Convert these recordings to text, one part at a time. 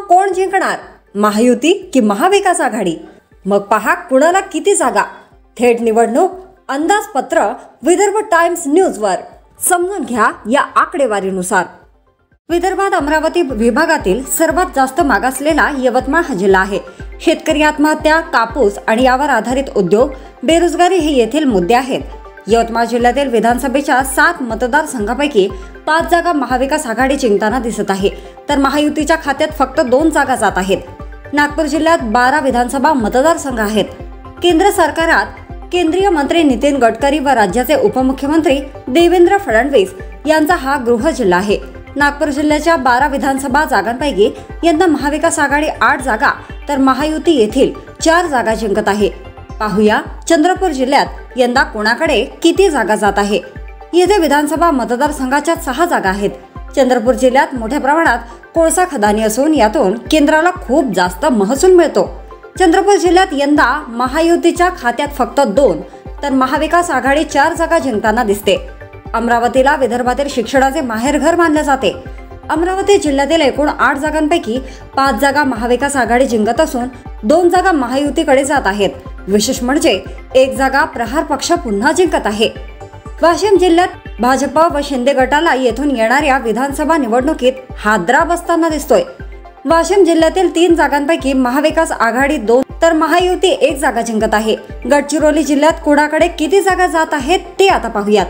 कोण जिंकणार, महायुती की महाविकास आघाडी? मग पहा कुणाला किती जागा. थेट निवडणूक अंदाजपत्र विदर्भ टाइम्स न्यूजवर. समजून घ्या या आकडेवारीनुसार. विदर्भात अमरावती विभागातील सर्वात जास्त मागासलेला यवतमाळ हा जिल्हा आहे. शेतकरी आत्महत्या, कापूस आणि यावर आधारित उद्योग, बेरोजगारी हे येथील मुद्दे आहेत. यवतमाळ जिल्ह्यातील विधानसभेच्या 7 मतदारसंघापैकी 5 जागा महाविकास आघाडी जिंकताना दिसत आहे, तर महायुतीच्या खात्यात फक्त 2 जागा जात आहेत. नागपूर जिल्ह्यात 12 विधानसभा मतदारसंघ आहेत. केंद्र सरकारात केंद्रीय मंत्री नितीन गडकरी व राज्याचे उपमुख्यमंत्री देवेंद्र फडणवीस यांचा हा गृह जिल्हा आहे. नागपूर जिल्ह्याच्या 12 विधानसभा जागांपैकी यंदा महाविकास आघाडी 8 जागा तर महायुती येथील 4 जागा जिंकत आहे. पाहूया चंद्रपूर जिल्ह्यात यंदा कोणाकडे किती जागा जात आहे. येथे विधानसभा मतदारसंघाच्या 6 जागा आहेत. चंद्रपूर जिल्ह्यात मोठ्या प्रमाणात कोळसा खदानी असून यातून केंद्राला खूप जास्त महसूल मिळतो. चंद्रपूर जिल्ह्यात यंदा महायुतीच्या खात्यात फक्त 2 तर महाविकास आघाडी 4 जागा जिंकताना दिसते. अमरावतीला विदर्भातील शिक्षणाचे माहेरघर मानले जाते. अमरावती जिल्ह्यातील एकूण 8 जागांपैकी 5 जागा महाविकास आघाडी जिंकत असून 2 जागा महायुतीकडे जात आहेत. विशेष म्हणजे 1 जागा प्रहार पक्ष पुन्हा जिंकत आहे. वाशिम जिल्ह्यात भाजप व शिंदे गटाला येथून येणाऱ्या विधानसभा निवडणुकीत हादरा बसताना दिसतोय. वाशिम जिल्ह्यातील 3 जागांपैकी महाविकास आघाडी 2 तर महायुती 1 जागा जिंकत आहे. गडचिरोली जिल्ह्यात कोणाकडे किती जागा जात आहेत ते आता पाहूयात.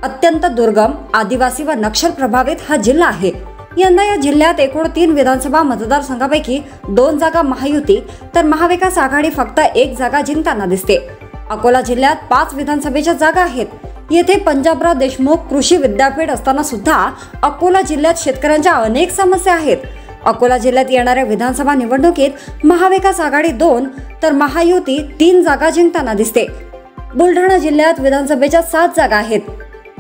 अत्यंत दुर्गम, आदिवासी व नक्षल प्रभावित हा जिल्हा आहे. यंदा या जिल्ह्यात एकूण 3 विधानसभा मतदारसंघापैकी 2 जागा महायुती तर महाविकास आघाडी फक्त 1 जागा जिंकताना दिसते. अकोला जिल्ह्यात 5 विधानसभेच्या जागा आहेत. येथे पंजाबराव देशमुख कृषी विद्यापीठ असताना सुद्धा अकोला जिल्ह्यात शेतकऱ्यांच्या अनेक समस्या आहेत. अकोला जिल्ह्यात येणाऱ्या विधानसभा निवडणुकीत महाविकास आघाडी 2 तर महायुती 3 जागा जिंकताना दिसते. बुलढाणा जिल्ह्यात विधानसभेच्या 7 जागा आहेत.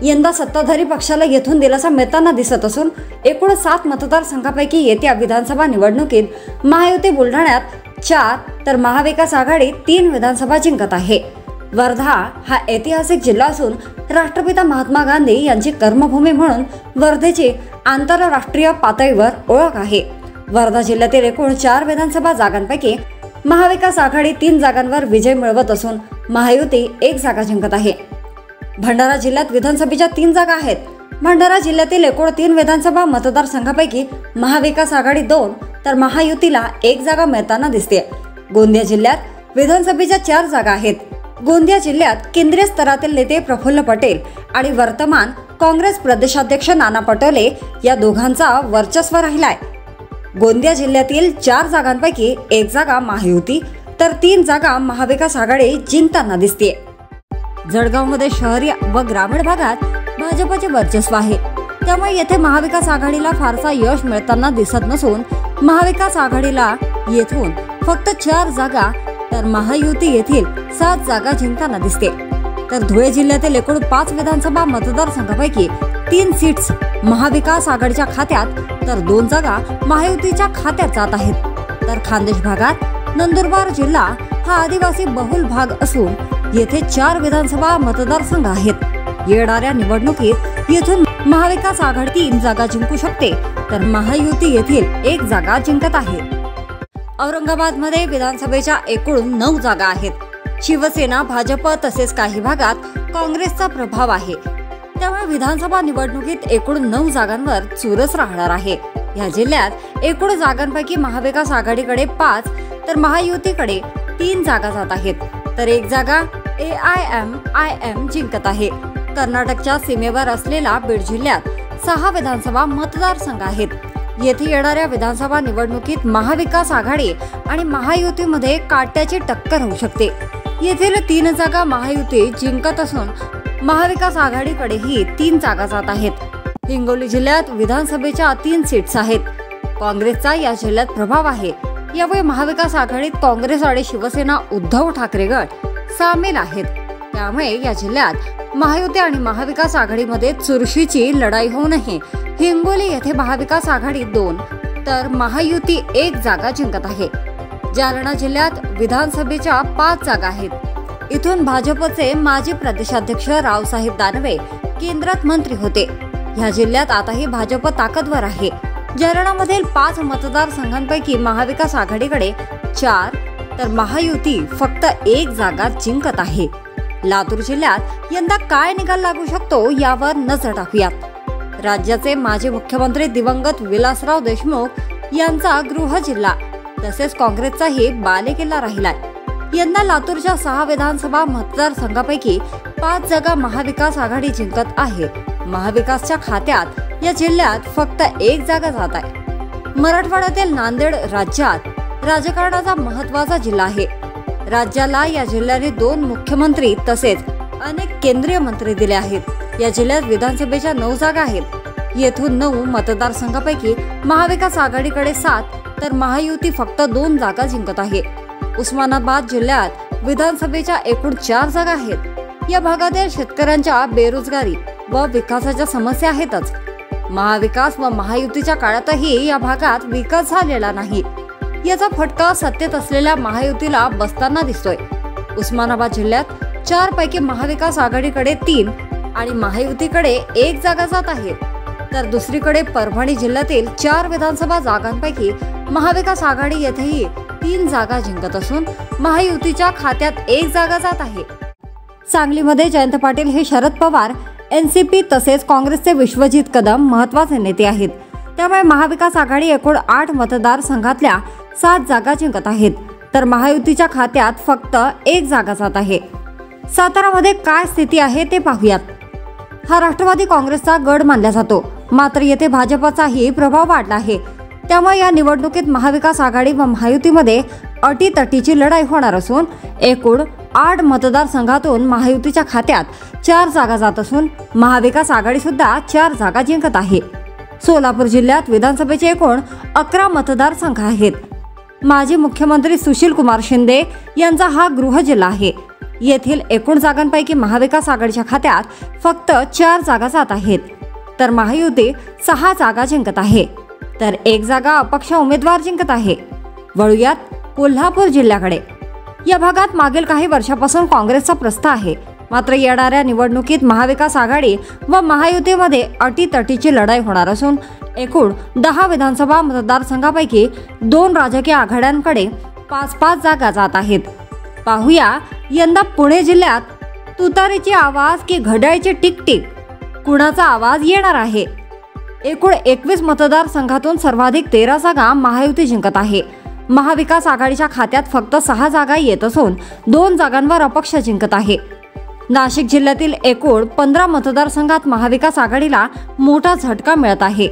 यंदा सत्ताधारी पक्षाला येथून दिलासा मिळताना दिसत असून एकूण 7 मतदारसंघापैकी येत्या विधानसभा निवडणुकीत महायुती बुलढाण्यात 4 तर महाविकास आघाडी 3 विधानसभा जिंकत आहे. वर्धा हा ऐतिहासिक जिल्हा असून राष्ट्रपिता महात्मा गांधी यांची कर्मभूमी म्हणून वर्धेची आंतरराष्ट्रीय पातळीवर ओळख आहे. वर्धा जिल्ह्यातील एकूण 4 विधानसभा जागांपैकी महाविकास आघाडी 3 जागांवर विजय मिळवत असून महायुती 1 जागा जिंकत आहे. भंडारा जिल्ह्यात विधानसभेच्या 3 जागा आहेत. भंडारा जिल्ह्यातील एकूण 3 विधानसभा मतदारसंघापैकी महाविकास आघाडी 2 तर महायुतीला 1 जागा मिळताना दिसते. गोंदिया जिल्ह्यात विधानसभेच्या 4 जागा आहेत. गोंदिया जिल्ह्यात केंद्रीय स्तरातील नेते प्रफुल्ल पटेल आणि वर्तमान काँग्रेस प्रदेशाध्यक्ष नाना पटोले या दोघांचा वर्चस्व राहिलाय. गोंदिया जिल्ह्यातील 4 जागांपैकी 1 जागा महायुती तर 3 जागा महाविकास आघाडी जिंकताना दिसते. जळगावमध्ये शहरी व ग्रामीण भागात भाजपचे वर्चस्व आहे, त्यामुळे येथे महाविकास आघाडीला फारसा यश मिळताना दिसत नसून महाविकास आघाडीला येथून फक्त 4 जागा तर महायुती येथील 7 जागा जिंकताना दिसते. तर धुळे जिल्ह्यातील एकूण 5 विधानसभा मतदारसंघापैकी 3 सीट्स महाविकास आघाडीच्या खात्यात तर 2 जागा महायुतीच्या खात्यात जात आहेत. तर खान्देश भागात नंदुरबार जिल्हा हा आदिवासी बहुल भाग असून येथे 4 विधानसभा मतदारसंघ आहेत. येणाऱ्या निवडणुकीत येथून महाविकास आघाडी 3 जागा जिंकू शकते तर महायुती येथील 1 जागा जिंकत आहे. औरंगाबादमध्ये विधानसभेच्या एकूण 9 जागा आहेत. शिवसेना, भाजप तसेच काही भागात काँग्रेसचा प्रभाव आहे, त्यामुळे विधानसभा निवडणुकीत एकूण 9 जागांवर चुरस राहणार आहे. या जिल्ह्यात एकूण जागांपैकी महाविकास आघाडीकडे 5 तर महायुतीकडे 3 जागा जात आहेत, तर 1 जागा AIMIM जिंकत आहे. कर्नाटकच्या सीमेवर असलेला बीड जिल्ह्यात 6 विधानसभा मतदारसंघ आहेत. येथे येणाऱ्या विधानसभा निवडणुकीत महाविकास आघाडी आणि महायुतीमध्ये काट्याची टक्कर होऊ शकते. येथील 3 जागा महायुती जिंकत असून महाविकास आघाडीकडेही 3 जागा जात आहेत. हिंगोली जिल्ह्यात विधानसभेच्या 3 सीट्स आहेत. काँग्रेसचा या जिल्ह्यात प्रभाव आहे. यावेळी महाविकास आघाडीत काँग्रेस आणि शिवसेना उद्धव ठाकरे गट सामील आहेत, त्यामुळे या जिल्ह्यात महायुती आणि महाविकास आघाडीमध्ये चुरशीची लढाई होऊ नये. हिंगोली येथे महाविकास आघाडी 2 तर महायुती 1 जागा जिंकत आहे. जालना जिल्ह्यात विधानसभेच्या 5 जागा आहेत. इथून भाजपचे माजी प्रदेशाध्यक्ष रावसाहेब दानवे केंद्रात मंत्री होते. ह्या जिल्ह्यात आताही भाजप ताकदवर आहे. जालन्यामधील 5 मतदारसंघांपैकी महाविकास आघाडीकडे 4 तर महायुती फक्त 1 जागा जिंकत आहे. लातूर जिल्ह्यात यंदा काय निकाल लागू शकतो यावर नजर टाकूयात. राज्याचे माजी मुख्यमंत्री दिवंगत विलासराव देशमुख यांचा गृह जिल्हा तसेच काँग्रेसचाही बालेकिल्ला राहिलाय. यंदा लातूरच्या 6 विधानसभा मतदारसंघापैकी 5 जागा महाविकास आघाडी जिंकत आहे. महाविकासच्या खात्यात या जिल्ह्यात फक्त 1 जागा जात आहे. मराठवाड्यातील नांदेड राज्यात राजकारणाचा महत्त्वाचा जिल्हा आहे. राज्याला या जिल्ह्याने 2 मुख्यमंत्री तसेच अनेक केंद्रीय मंत्री दिले आहेत. या जिल्ह्यात विधानसभेच्या 9 जागा आहेत. येथून 9 मतदारसंघापैकी महाविकास आघाडीकडे 7 तर महायुती फक्त 2 जागा जिंकत आहे. उस्मानाबाद जिल्ह्यात विधानसभेच्या एकूण 4 जागा आहेत. या भागातील शेतकऱ्यांच्या बेरोजगारी व विकासाच्या समस्या आहेतच. महाविकास व महायुतीच्या काळातही या भागात विकास झालेला नाही. याचा फटका सत्तेत असलेल्या महायुतीला बसताना दिसतोय. उस्मानाबाद जिल्ह्यात 4 पैकी महाविकास आघाडीकडे 3 आणि महायुतीकडे 1 जागा जात आहे. तर दुसरीकडे परभणी जिल्ह्यातील 4 विधानसभा जागांपैकी महाविकास आघाडी येथेही 3 जागा जिंकत असून महायुतीच्या खात्यात 1 जागा जात आहे. सांगलीमध्ये जयंत पाटील हे शरद पवार एनसीपी तसेच काँग्रेसचे विश्वजित कदम महत्त्वाचे नेते आहेत. त्यामुळे महाविकास आघाडी एकूण 8 मतदारसंघातल्या 7 जागा जिंकत आहेत. तर महायुतीच्या खात्यात फक्त 1 जागा जात आहे. सातारामध्ये काय स्थिती आहे ते पाहूयात. हा राष्ट्रवादी काँग्रेसचा गड मानला जातो. मात्र येथे भाजपचाही प्रभाव वाढला आहे. त्यामुळे या निवडणुकीत महाविकास आघाडी व महायुतीमध्ये अटीतटीची लढाई होणार असून एकूण 8 मतदारसंघातून महायुतीच्या खात्यात 4 जागा जात असून महाविकास आघाडी सुद्धा 4 जागा जिंकत आहे. सोलापूर जिल्ह्यात विधानसभेचे एकूण 11 मतदारसंघ आहेत. माजी मुख्यमंत्री सुशील कुमार शिंदे यांचा हा गृह जिल्हा आहे. येथील एकूण जागांपैकी महाविकास आघाडीच्या खात्यात फक्त 4 जागा जात आहेत. तर महायुती 6 जागा जिंकत आहे. तर 1 जागा अपक्ष उमेदवार जिंकत आहे. वळूयात कोल्हापूर जिल्ह्याकडे. या भागात मागील काही वर्षापासून काँग्रेसचा प्रस्ताव आहे. मात्र येणाऱ्या निवडणुकीत महाविकास आघाडी व महायुतीमध्ये अटीतटीची लढाई होणार असून एकूण 10 विधानसभा मतदारसंघापैकी 2 राजकीय आघाड्यांकडे 5-5 जागा जात आहेत. पाहूया यंदा पुणे जिल्ह्यात तुतारीची आवाज की घड्याळीची टिकटिक कुणाचा आवाज येणार आहे. एकूण 21 मतदारसंघातून सर्वाधिक 13 जागा महायुती जिंकत आहे. महाविकास आघाडीच्या खात्यात फक्त 6 जागा येत असून 2 जागांवर अपक्ष जिंकत आहे. नाशिक जिल्ह्यातील एकूण 15 मतदारसंघात महाविकास आघाडीला मोठा झटका मिळत आहे.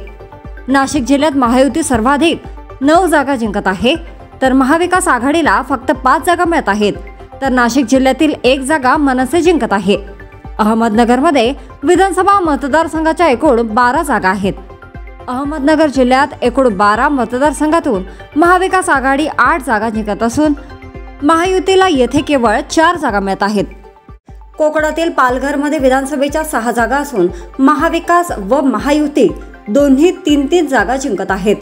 नाशिक जिल्ह्यात महायुती सर्वाधिक 9 जागा जिंकत आहे. तर महाविकास आघाडीला फक्त 5 जागा मिळत आहेत. तर नाशिक जिल्ह्यातील 1 जागा मनसे जिंकत आहे. अहमदनगरमध्ये विधानसभा मतदारसंघाच्या एकूण 12 जागा आहेत. अहमदनगर जिल्ह्यात एकूण 12 मतदारसंघातून महाविकास आघाडी 8 जागा जिंकत असून महायुतीला येथे केवळ 4 जागा मिळत आहेत. कोकणातील पालघरमध्ये विधानसभेच्या 6 जागा असून महाविकास व महायुती दोन्ही 3-3 जागा जिंकत आहेत.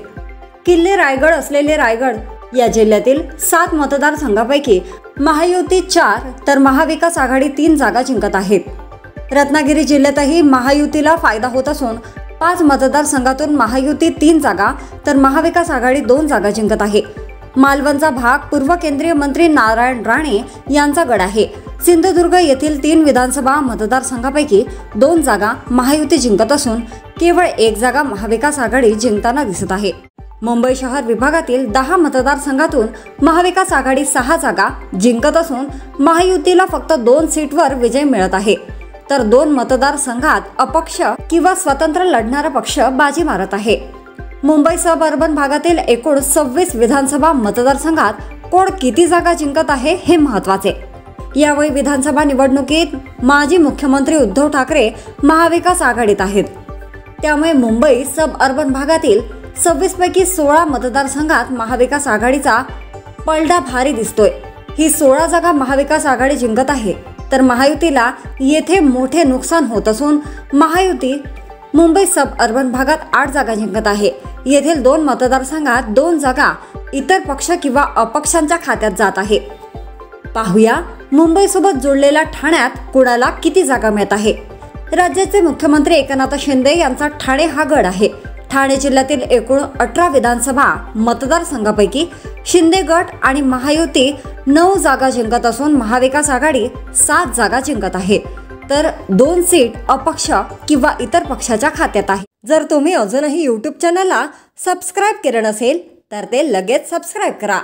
किल्ले रायगड असलेले रायगड या जिल्ह्यातील 7 मतदारसंघापैकी महायुती 4 तर महाविकास आघाडी 3 जागा जिंकत आहेत. रत्नागिरी जिल्ह्यातही महायुतीला फायदा होत असून 5 मतदारसंघातून महायुती 3 जागा तर महाविकास आघाडी 2 जागा जिंकत आहे. मालवणचा भाग पूर्व केंद्रीय मंत्री नारायण राणे यांचा गड आहे. सिंधुदुर्ग येथील 3 विधानसभा मतदारसंघापैकी 2 जागा महायुती जिंकत असून केवळ 1 जागा महाविकास आघाडी जिंकताना दिसत आहे. मुंबई शहर विभागातील 10 मतदारसंघातून महाविकास आघाडी 6 जागा जिंकत असून महायुतीला फक्त 2 सीटवर विजय मिळत आहे. तर 2 मतदारसंघात अपक्ष किंवा स्वतंत्र लढणारा पक्ष बाजी मारत आहे. मुंबई सब अर्बन भागातील एकूण 26 विधानसभा मतदारसंघात कोण किती जागा जिंकत आहे हे महत्त्वाचे. यावेळी विधानसभा निवडणुकीत माजी मुख्यमंत्री उद्धव ठाकरे महाविकास आघाडीत आहेत. त्यामुळे मुंबई सब अर्बन भागातील 26 पैकी 16 मतदारसंघात महाविकास आघाडीचा पलटा भारी दिसतोय. ही 16 जागा महाविकास आघाडी जिंकत आहे. तर महायुतीला येथे मोठे नुकसान होत असून महायुती मुंबई सब अर्बन भागात 8 जागा जिंकत आहे. येथील 2 मतदारसंघात 2 जागा इतर पक्ष किंवा अपक्षांच्या खात्यात जात आहे. पाहूया मुंबईसोबत जोडलेल्या ठाण्यात कुणाला किती जागा मिळत आहे. राज्याचे मुख्यमंत्री एकनाथ शिंदे यांचा ठाणे हा गड आहे. ठाणे जिल्ह्यातील एकूण 18 विधानसभा मतदारसंघापैकी शिंदे गट आणि महायुती 9 जागा जिंकत असून महाविकास आघाडी 7 जागा जिंकत आहे, तर 2 सीट अपक्ष किंवा इतर पक्षाच्या खात्यात आहे। जर तुम्ही अजूनही YouTube चॅनलला सबस्क्राइब केलं नसेल तर ते लगेच सबस्क्राइब करा।